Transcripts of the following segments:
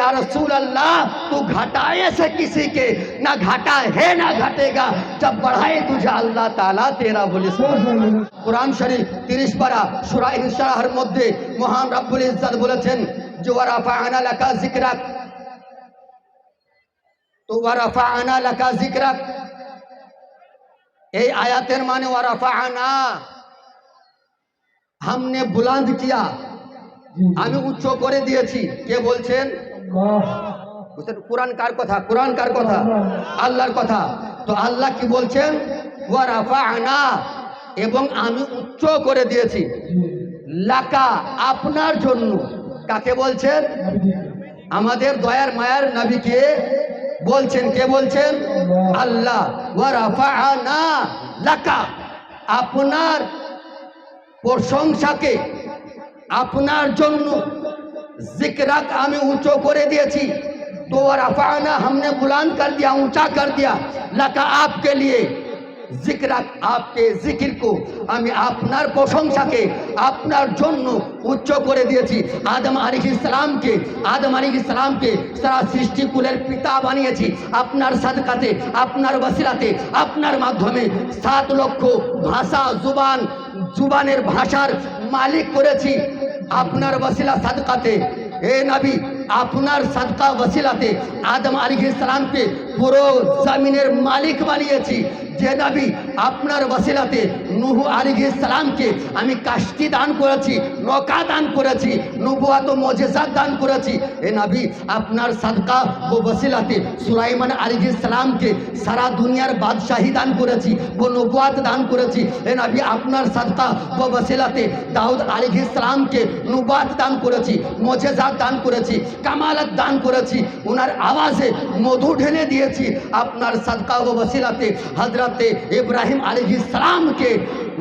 या रसूल अल्लाह तू घटाए से किसी के ना घाटा है ना घटेगा, जब बढ़ाए तुझे अल्लाह ताला तेरा। बोले कुरान शरीफ 30 पारा सूरा इनशाराहर মধ্যে মহান রব্বুল ইজ্জত বলেছেন যে ওয়ারাফা'না লাকা যিকরাক, তো ওয়ারাফা'না লাকা যিকরাক এই আয়াতের মানে ওয়ারাফা'না हमने बुलंद किया, আমি উচ্চ করে দিয়েছি। কে বলছেন? কুরআন কার কথা? কুরআন কার কথা? আল্লাহর কথা। তো আল্লাহ কি বলছেন? ওয়া রাফা'না, এবং আমি উচ্চ করে দিয়েছি, লাকা আপনার জন্য। কাকে বলছেন? আমাদের দয়ার মায়ার নবীকে বলছেন। কে বলছেন? আল্লাহ। ওয়া রাফা'না লাকা, আপনার প্রশংসাকে আপনার জন্য, जिक्राक हमें ऊंचो करे दिए थी, तो रफ़ाना हमने बुलंद कर दिया, ऊंचा कर दिया, लका आपके लिए, जिक्राक आपके जिक्र को हमें আপনার প্রশংসাকে আপনার জন্য উচ্চ করে দিয়েছি। আদম আলাইহিস সালামকে সারা সৃষ্টিকুলের পিতা বানিয়েছি আপনার সাদকাতে, আপনার ওয়াসিলাতে, আপনার মাধ্যমে 7 লক্ষ ভাষা জুবানের ভাষার মালিক করেছি আপনার ওয়াসিলা সাদকাতে। এ নবী, আপনার সাদকা ওয়াসিলাতে আদম আলাইহিস সালামকে পুরো জমিনের মালিক বানিয়েছি। যে নবী, আপনার ওয়াসিলাতে নূহ আলাইহিস সালামকে আমি কাশতি দান করেছি, নৌকা দান করেছি, নবুয়ত ও মুজিজাত দান করেছি। এ নবী, আপনার সাদকা ও ওয়াসিলাতে সুলাইমান আলাইহিস সালামকে সারা দুনিয়ার বাদশাহী দান করেছি, ও নবুয়ত দান করেছি। এ নবী, আপনার সাদকা ও ওয়াসিলাতে দাউদ আলাইহিস সালামকে নবুয়ত দান করেছি, মুজিজাত দান করেছি, কামালত দান করেছি, ওনার আওয়াজে মধু ঢেলে দিয়েছি। আপনার সাদকা ও ওয়াসিলাতে হযরতে ইব্রাহিম আলাইহিস সালামকে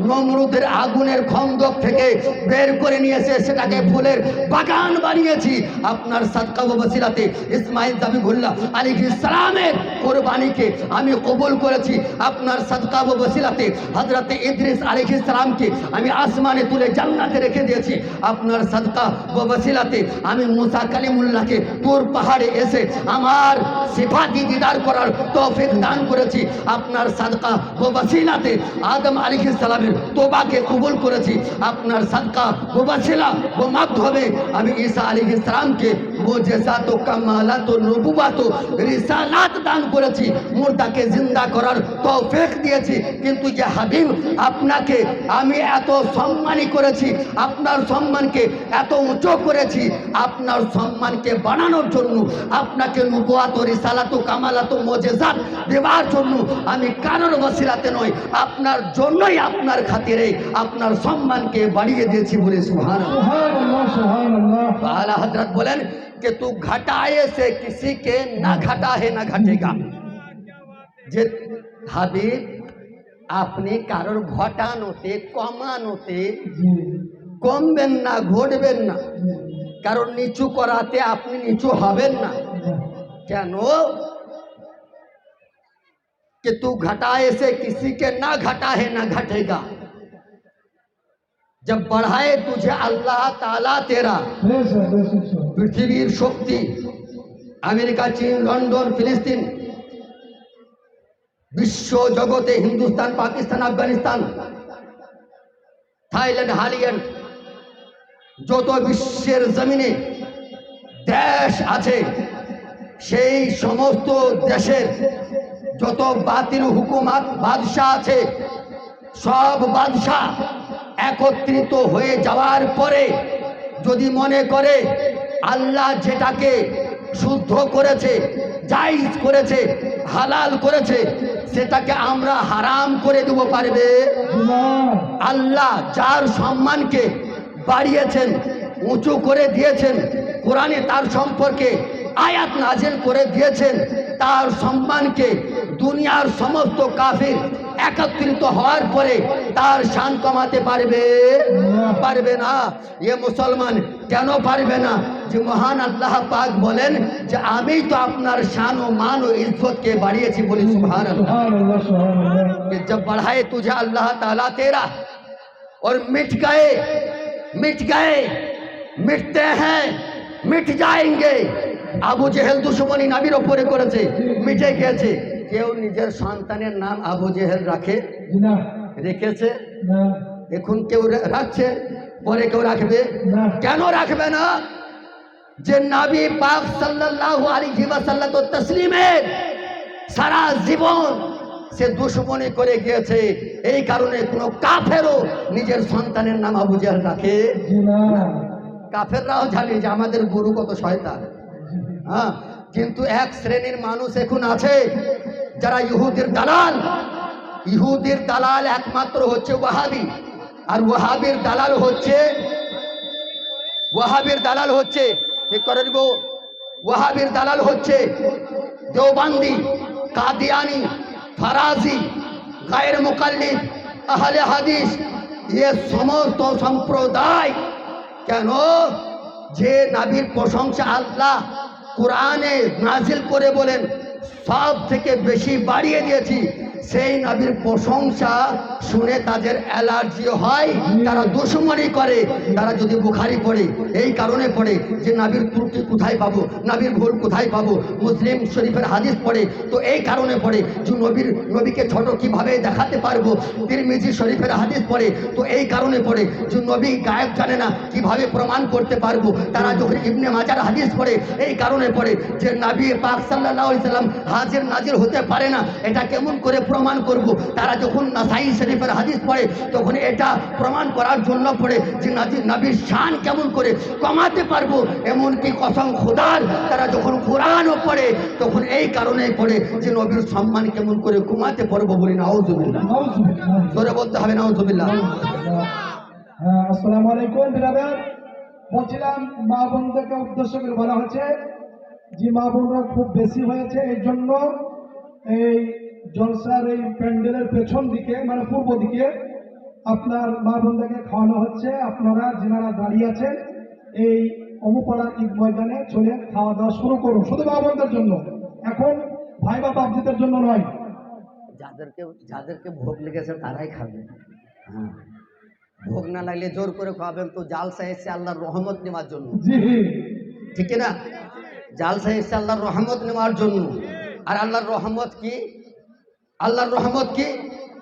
নমরুদের আগুনের খন্দক থেকে বের করে নিয়েছে, সেটাকে ফুলের বাগান বানিয়েছি আপনার সাদকা ও ওয়াসিলাতে। ইসমাঈল যাবিহুল্লাহ আলাইহিস সালামের কুরবানিকে আমি কবুল করেছি আপনার সাদকা ও ওয়াসিলাতে। হযরতে ইদ্রিস আলাইহিস সালামকে আমি আসমানে তুলে জান্নাতে রেখে দিয়েছি আপনার সাদকা ও ওয়াসিলাতে। আমি মুসা কালিমুল্লাহকে তুর পাহাড়ে এসে আমার সিফাতি দিদার করার তৌফিক দান করেছি আপনার সাদকা ও ওয়াসিলাতে। আদম আলাইহিস সালামের তওবাকে কবুল করেছি আপনার সাদকা ও ওয়াসিলা ও মাধ্যমে। আমি ঈসা আলাইহিস সালামকে মুজিজাত ও কামালাত ও নবুওয়াত ও রিসালাত দান করেছি, মুর্দাকে জিন্দা করার তৌফিক দিয়েছি। কিন্তু যে হাবিব, আপনাকে আমি এত সম্মানী করেছি, আপনার সম্মানকে এত উঁচু করেছি, আপনার সম্মানকে বাড়ানোর জন্য, আপনাকে নবুওয়াত ও রিসালাত ও কামালাত ও মুজিজাত দেওয়ার জন্য আমি কারোর ওয়াসিলাতে নয়, আপনার জন্যই, আপনার খাতিরে আপনার সম্মানকে বাড়িয়ে দিয়েছি। বলে সুবহানাল্লাহ, সুবহানাল্লাহ। আলা হযরত বলেন कि तू घटाए से किसी के ना घटा है ना घटेगा। যে হাবিব, আপনি কারোর ঘটানোতে কমানোতে কমবেন না, ঘটবেন না, কারণ নিচু করাতে আপনি নিচু হবেন না। কেন? कि तू घटाए से किसी के ना घटा है ना घटेगा, जब बढ़ाए तुझे अल्लाह ताला तेरा। পৃথিবীর শক্তি আমেরিকা, চীন, লন্ডন, ফিলিস্তিন, বিশ্ব জগতে হিন্দুস্তান, পাকিস্তান, আফগানিস্তান, থাইল্যান্ড, হালিল্যান্ড, যত বিশ্বের জমিনে দেশ আছে, সেই সমস্ত দেশের যত বাতিল হুকুমত বাদশাহ আছে, সব বাদশাহ একত্রিত হয়ে যাওয়ার পরে যদি মনে করে আল্লাহ যেটাকে শুদ্ধ করেছে, জায়েজ করেছে, হালাল করেছে, সেটাকে আমরা হারাম করে দেব, পারবে? আল্লাহ যার সম্মানকে বাড়িয়েছেন, উঁচু করে দিয়েছেন, কোরআনে তার সম্পর্কে আয়াত নাজিল করে দিয়েছেন, তার সম্মানকে দুনিয়ার সমস্ত কাফির একত্রিত হওয়ার পরে তার শান কমাতে পারবে? পারবে না। এ মুসলমান কেন পারবে না? যে মহান আল্লাহ পাক বলেন যে আমি তো আপনার শান ও মান ও ইজ্জতকে বাড়িয়েছি। বলি সুবহানাল্লাহ। कि जब बढ़ाए तुझे अल्लाह ताला तेरा, और मिट गए, मिटते हैं, मिट जाएंगे, আবু জেহেল দুশমনী নবীর ওপরে করেছে, মিটে গিয়েছে। কেউ নিজের সন্তানের নাম আবু জেহেল রাখে? রেখেছে? এখন কেউ রাখছে? পরে কেউ রাখবে? কেন রাখবে না? যে নবী পাক সাল্লাল্লাহু আলাইহি ওয়াসাল্লাম তাসলিমের সারা জীবন সে দুশমনী করে গিয়েছে, এই কারণে কোনো কাফেরও নিজের সন্তানের নাম আবু জেহেল রাখে না। কাফেররাও জানে যে আমাদের গুরু কত শয়তান। হ্যাঁ, কিন্তু এক শ্রেণীর মানুষ এখন আছে যারা ইহুদির দালাল। ইহুদির দালাল একমাত্র হচ্ছে ওয়াহাবি, আর ওয়াহাবির দালাল হচ্ছে ঠিক করে দিব, ওয়াহাবির দালাল হচ্ছে দেওবান্দি, কাদিয়ানি, ফারাজি, গায়ের মুকাল্লিদ, আহলে হাদিস। এ সমস্ত সম্প্রদায় কেন? যে নবীর প্রশংসা আল্লাহ কোরআনে নাজিল করে বলেন সব থেকে বেশি বাড়িয়ে দিয়েছি, সেই নবীর প্রশংসা শুনে তাদের অ্যালার্জি হয়, তারা দুশমনি করে। তারা যদি বুখারি পড়ে এই কারণে পড়ে যে নবীর ত্রুটি কোথায় পাবো, নবীর ভুল কোথায় পাবো। মুসলিম শরীফের হাদিস পড়ে তো এই কারণে পড়ে যে নবীকে ছোট কিভাবে দেখাতে পারবো। তিরমিজি শরীফের হাদিস পড়ে তো এই কারণে পড়ে যে নবী গায়েব জানে না কিভাবে প্রমাণ করতে পারবো। তারা যখন ইবনে মাজার হাদিস পড়ে এই কারণে পড়ে যে নবী পাক সাল্লাল্লাহু আলাইহি সাল্লাম হাজির নাজির হতে পারে না, এটা কেমন করে প্রমাণ করব। তারা যখন নাসাই শরীফের হাদিস পড়ে তখন এটা প্রমাণ করার জন্য পড়ে যে নবীর শান কেমন করে কমাতে পারবো। এমনকি কসম খোদার তারা যখন কোরআনও পড়ে তখন এই কারণে পড়ে যে নবীর সম্মান কেমন করে কমাতে পারবো। বলি নাউজুবিল্লাহ, জোরে বলতে হবে নাউজুবিল্লাহ। আসসালামু আলাইকুম বিরাদার। বলছিলাম মা বোনদেরকে উদ্দেশ্য করে বলা হচ্ছে যে মা বোনরা খুব বেশি হয়েছে, এই জন্য এই জলসার এই প্যান্ডেলের পেছন দিকে মানে পূর্ব দিকে আপনার মা বোনদেরকে খাওয়ানো হচ্ছে। আপনারা যারা দাঁড়িয়ে আছেন এই অমুপাড়ার ঈদ ময়দানে চলে খাওয়া দাওয়া শুরু করুন, শুধু মা বোনদের জন্য, এখন ভাই বা বাপজিদের জন্য নয়। যাদেরকে ভোগ লেগেছে তারাই খাবে। হ্যাঁ, ভোগ না লাগলে জোর করে খাওয়াবেন তো জালসা এসছে আল্লাহর রহমত নেওয়ার জন্য, ঠিক না? জালসা এসছে আল্লাহর রহমত নেওয়ার জন্য। আর আল্লাহর রহমত কি? আল্লাহর রহমত কি?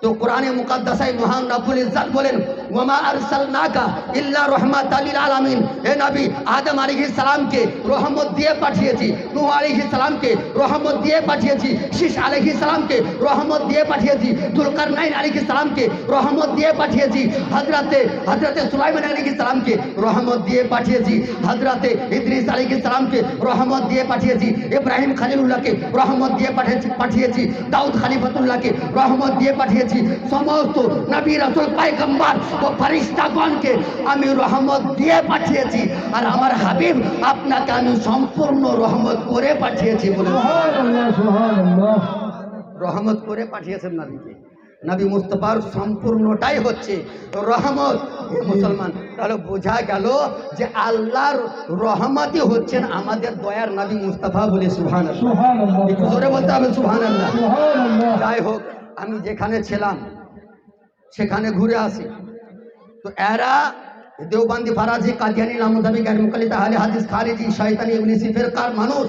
তো কোরআনে মুকাদ্দাসায় মহান রব্বুল ইজ্জত বলেন ওয়ামা আরসালনাকা ইল্লা রাহমাতাল লিল আলামিন। হে নবী, আদম আলাইহিস সালামকে রহমত দিয়ে পাঠিয়েছি, নূহ আলাইহিস সালামকে রহমত দিয়ে পাঠিয়েছি, শীশ আলাইহিস সালামকে রহমত দিয়ে পাঠিয়েছি, যুলকারনাইন আলাইহিস সালামকে রহমত দিয়ে পাঠিয়েছি, হযরতে সুলাইমান আলাইহিস সালামকে রহমত দিয়ে পাঠিয়েছি, হযরতে ইদ্রিস আলাইহিস সালামকে রহমত দিয়ে পাঠিয়েছি, ইব্রাহিম খলিলুল্লাহকে রহমত দিয়ে পাঠিয়েছি, দাউদ খলিফাতুল্লাহকে রহমত দিয়ে পাঠিয়েছি। সমস্ত নবী রাসূল পয়গম্বর ও ফেরেশতাগণকে আমি রহমত দিয়ে পাঠিয়েছি। আর আমার হাবিব আপনাকে আমি সম্পূর্ণ রহমত করে পাঠিয়েছি। বলে রহমত করে পাঠিয়েছেন নবীকে। নবী মুস্তাফার সম্পূর্ণটাই হচ্ছে রহমত। মুসলমান, তাহলে বোঝা গেল যে আল্লাহর রহমতই হচ্ছেন আমাদের দয়ার নবী মুস্তাফা। বলে সুবহানাল্লাহ, একটু জোরে বলতে হবে সুবহানাল্লাহ। যাই হোক, আমি যেখানে ছিলাম সেখানে ঘুরে আসি তো এরা দেওবান্দি, ফারাজি, কাদিয়ানি, লামুদাবি, গায়ের মুকাল্লিদ, আহলে হাদিস, খারিজি, শয়তানি, ইবলিসি ফিরকার মানুষ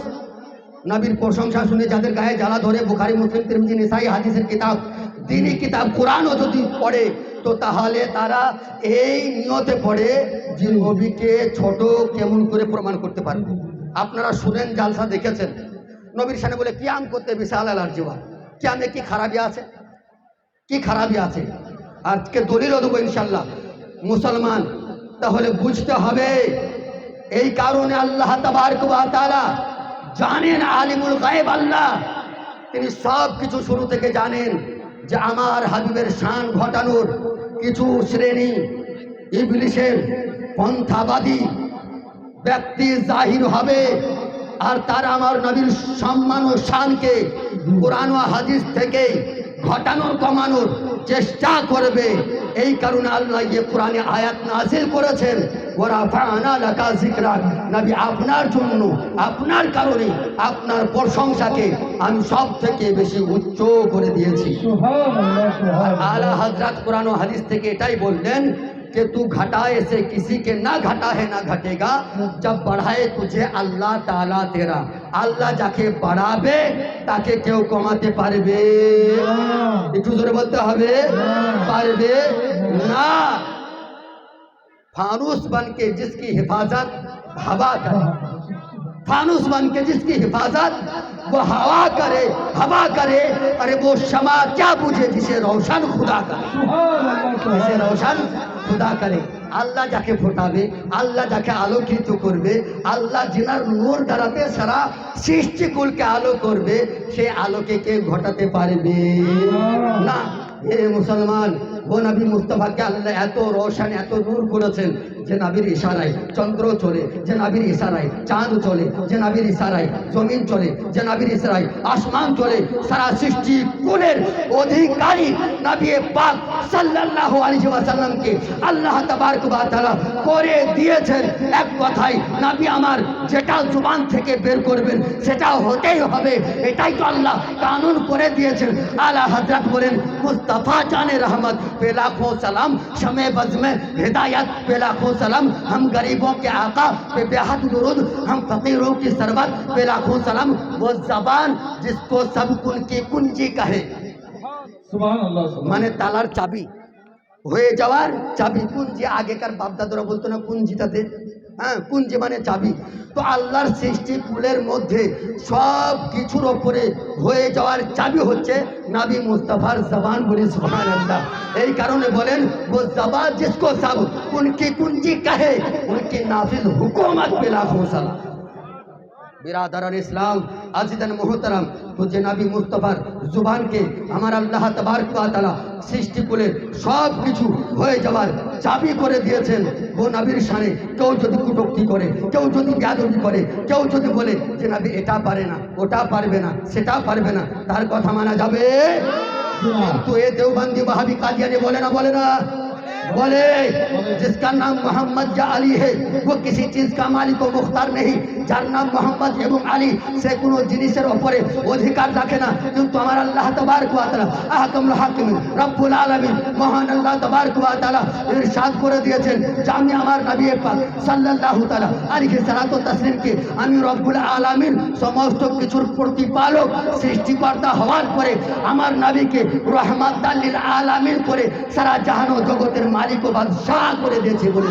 নবীর প্রশংসা শুনে যাদের গায়ে জ্বালা ধরে বুখারী, মুসলিম, তিরমিজি, নিসাই হাদিসের কিতাব, দ্বীনি কিতাব, কোরআনও যদি পড়ে তো তাহলে তারা এই নিয়তে পড়ে যে নবীকে ছোট কেমন করে প্রমাণ করতে পারবে। আপনারা শুনেন, জালসা দেখেছেন, নবীর সামনে বলে কিয়াম করতে বিশাল অ্যালার্জি হয়। কিয়ামে কি খারাপি আছে? কি খারাপি আছে? আজকে দলিলও দেবো ইনশাল্লাহ। মুসলমান, তাহলে বুঝতে হবে এই কারণে আল্লাহ তাবারক ওয়া তাআলা জানেন, আলিমুল গায়ব আল্লাহ, তিনি সব কিছু শুরু থেকে জানেন যে আমার হাবিবের শান ঘটানোর কিছু শ্রেণী ইবলিসের পন্থাবাদী ব্যক্তি জাহির হবে, আর তারা আমার নবীর সম্মান ও শানকে কোরআন ও হাদিস থেকে ঘটানোর কমানোর চেষ্টা করবে। এই কারণে আল্লাহ এই কোরআনে আয়াত নাযিল করেছেন, ওয়ারাফা'না লাকা যিকরাক। নবী আপনার জন্য, আপনার কারণে, আপনার প্রশংসাকে আমি সব থেকে বেশি উচ্চ করে দিয়েছি। আলা হযরত কোরআন ও হাদিস থেকে এটাই বললেন कि तू घटाए से किसी के ना घटा है ना घटेगा, जब बढ़ाए तुझे अल्लाह ताला तेरा। আল্লাহ যাকে বাড়াবে তাকে কেউ কমাতে পারবে? একটু জোরে বলতে হবে, পারবে না। फानूस बन के जिसकी हिफाजत हवा करे, फानूस बन के जिसकी हिफाजत वो हवा करे, हवा करे। अरे वो शमा क्या बुझे जिसे रोशन खुदा करे, जिसे रोशन खुदा करे। আল্লাহ যাকে ফোটাবে, আল্লাহ যাকে আলোকিত করবে, আল্লাহ যিনার নূর দ্বারাতে সারা সৃষ্টিকুলকে আলো করবে, সেই আলোকে কে ঘটাতে পারবে না। হে মুসলমান, ও নবী মুস্তাফাকে আল্লাহ এত রোশন এত নূর করেছেন যে নবীর ইশারায় চন্দ্র চলে, যে নবীর ইশারায় চাঁদ চলে, যে নবীর ইশারায় জমিন চলে, যে নবীর ইশারায় আসমান চলে। সারা সৃষ্টি কুলের অধিকারী নবী পাক সাল্লাল্লাহু আলাইহি ওয়াসাল্লামকে আল্লাহ তাবারক ওয়া তাআলা করে দিয়েছেন এক কথায়, নবী আমার যেটা জবান থেকে বের করবেন সেটা হতেই হবে, এটাই তো আল্লাহ কানুন করে দিয়েছেন। আলা হযরত বলেন, मुस्तफ़ा जाने रहमत पे लाखों सलाम, शमे बज़ में हिदायत पे लाखों सलाम, हम गरीबों के आका पे बेहद दुरूद, हम फकीरों की सरबत पे लाखों सलाम। वो ज़बान जिसको सब कुन की कुंजी कहे, সুবহানাল্লাহ, মানে তালার চাবি হয়ে যাওয়ার চাবি। কুঞ্জি আগেকার বাপদাদারা বলতো না কুঞ্জিটাতে, হ্যাঁ কুঞ্জি মানে চাবি। তো আল্লাহর সৃষ্টি কুলের মধ্যে সব কিছুর ওপরে হয়ে যাওয়ার চাবি হচ্ছে নবী মুস্তাফার জবান। বলি সুবহানাল্লাহ। এই কারণে বলেন, वो ज़बान जिसको सब उनकी कुंजी कहे, उनकी नाफिज हुकूमत पे लाखों सलाम। बिरादरान इस्लाम, अज़ीज़ान मोहतरम, तो যে নবী মুস্তাফার জুবানকে আমার আল্লাহ তাবারক ওয়া তাআলা সৃষ্টিকুলের সব কিছু হয়ে যাওয়ার চাবি করে দিয়েছেন। ও নবীর শানে কেউ যদি কটূক্তি করে, কেউ যদি বেয়াদবি করে, কেউ যদি বলে যে নবী এটা পারে না, ওটা পারবে না, সেটা পারবে না, তার কথা মানা যাবে? তো এ দেওবন্দি ওয়াহাবি কাদিয়ানি বলে না, বলে না, बोले जिसका नाम मोहम्मद या अली है वो किसी चीज का मालिक व मुख्तार नहीं। যার নাম মোহাম্মদ এবং আলী সে কোনো জিনিসের উপরে অধিকার রাখে না, কিন্তু আমার আল্লাহ তাবারক ওয়া তাআলা আহকামুল হাকিমিন রব্বুল আলামিন মহান আল্লাহ তাবারক ওয়া তাআলা ইরশাদ করে দিয়েছেন যে আমি আমার নবী পাক সাল্লাল্লাহু তাআলা আলাইহি সালাতু তাসলিমকে আমি রব্বুল আলামিন সমস্ত কিছুর প্রতিপালক সৃষ্টিকর্তা হওয়ার পরে আমার নবীকে রহমাতাল লিল আলামিন করে সারা জাহান ও জগতের মালিক ও বাদশাহ করে দিয়েছে। বলে